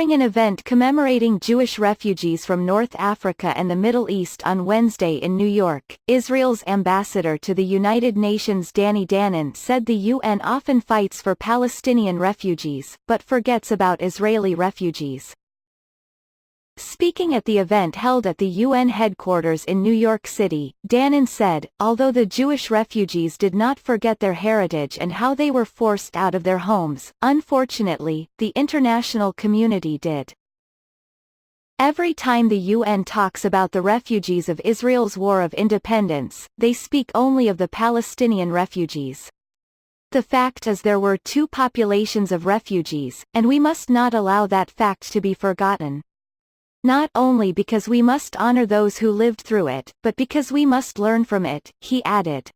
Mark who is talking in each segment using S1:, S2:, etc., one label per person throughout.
S1: During an event commemorating Jewish refugees from North Africa and the Middle East on Wednesday in New York, Israel's ambassador to the United Nations Danny Danon said the UN often fights for Palestinian refugees, but forgets about Israeli refugees. Speaking at the event held at the UN headquarters in New York City, Danon said, although the Jewish refugees did not forget their heritage and how they were forced out of their homes, unfortunately, the international community did. Every time the UN talks about the refugees of Israel's War of Independence, they speak only of the Palestinian refugees. The fact is there were two populations of refugees, and we must not allow that fact to be forgotten. Not only because we must honor those who lived through it, but because we must learn from it, he added.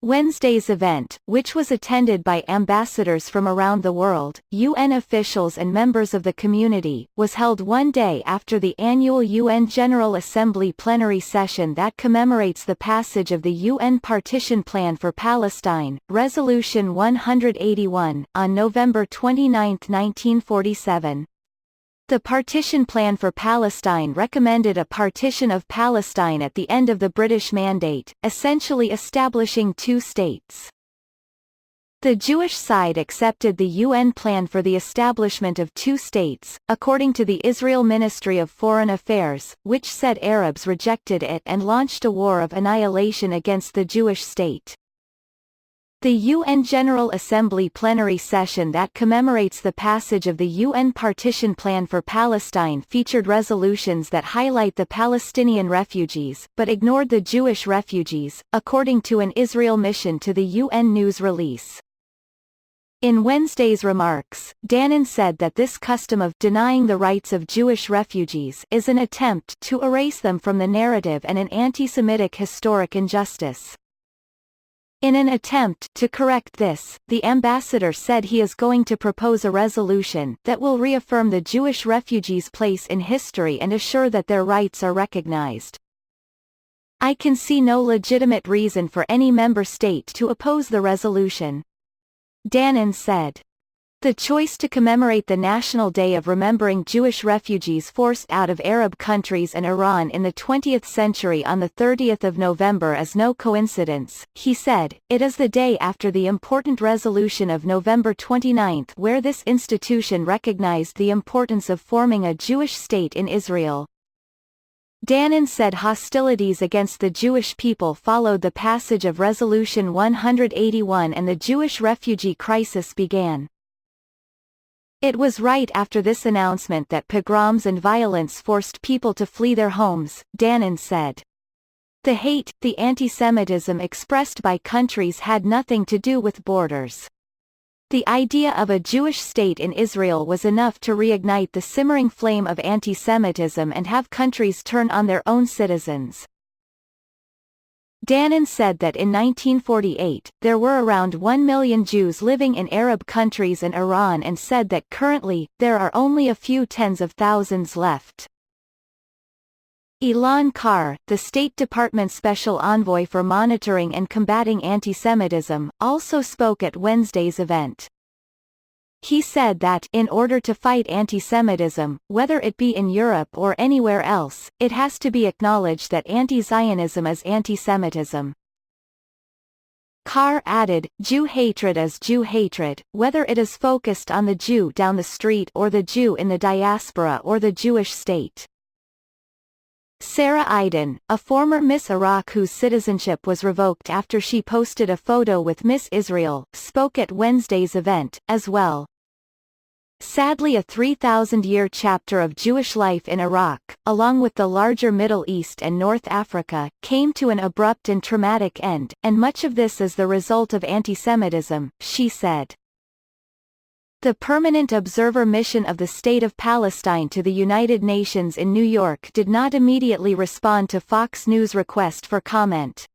S1: Wednesday's event, which was attended by ambassadors from around the world, UN officials and members of the community, was held one day after the annual UN General Assembly plenary session that commemorates the passage of the UN Partition Plan for Palestine, Resolution 181, on November 29, 1947. The Partition Plan for Palestine recommended a partition of Palestine at the end of the British Mandate, essentially establishing two states. The Jewish side accepted the UN plan for the establishment of two states, according to the Israel Ministry of Foreign Affairs, which said Arabs rejected it and launched a war of annihilation against the Jewish state. The UN General Assembly plenary session that commemorates the passage of the UN Partition Plan for Palestine featured resolutions that highlight the Palestinian refugees, but ignored the Jewish refugees, according to an Israel mission to the UN news release. In Wednesday's remarks, Danon said that this custom of denying the rights of Jewish refugees is an attempt to erase them from the narrative and an anti-Semitic historic injustice. In an attempt to correct this, the ambassador said he is going to propose a resolution that will reaffirm the Jewish refugees' place in history and assure that their rights are recognized. I can see no legitimate reason for any member state to oppose the resolution. Danon said. The choice to commemorate the National Day of Remembering Jewish Refugees Forced Out of Arab Countries and Iran in the 20th century on the 30th of November is no coincidence, he said. It is the day after the important resolution of November 29 where this institution recognized the importance of forming a Jewish state in Israel. Danon said hostilities against the Jewish people followed the passage of Resolution 181 and the Jewish refugee crisis began. It was right after this announcement that pogroms and violence forced people to flee their homes, Danon said. The hate, the anti-Semitism expressed by countries had nothing to do with borders. The idea of a Jewish state in Israel was enough to reignite the simmering flame of anti-Semitism and have countries turn on their own citizens. Danon said that in 1948, there were around 1 million Jews living in Arab countries and Iran and said that currently, there are only a few tens of thousands left. Ilan Carr, the State Department's special envoy for monitoring and combating anti-Semitism, also spoke at Wednesday's event. He said that, in order to fight anti-Semitism, whether it be in Europe or anywhere else, it has to be acknowledged that anti-Zionism is anti-Semitism. Carr added, Jew hatred is Jew hatred, whether it is focused on the Jew down the street or the Jew in the diaspora or the Jewish state. Sarah Iden, a former Miss Iraq whose citizenship was revoked after she posted a photo with Miss Israel, spoke at Wednesday's event, as well. Sadly, a 3,000-year chapter of Jewish life in Iraq, along with the larger Middle East and North Africa, came to an abrupt and traumatic end, and much of this is the result of anti-Semitism, she said. The Permanent Observer Mission of the State of Palestine to the United Nations in New York did not immediately respond to Fox News' request for comment.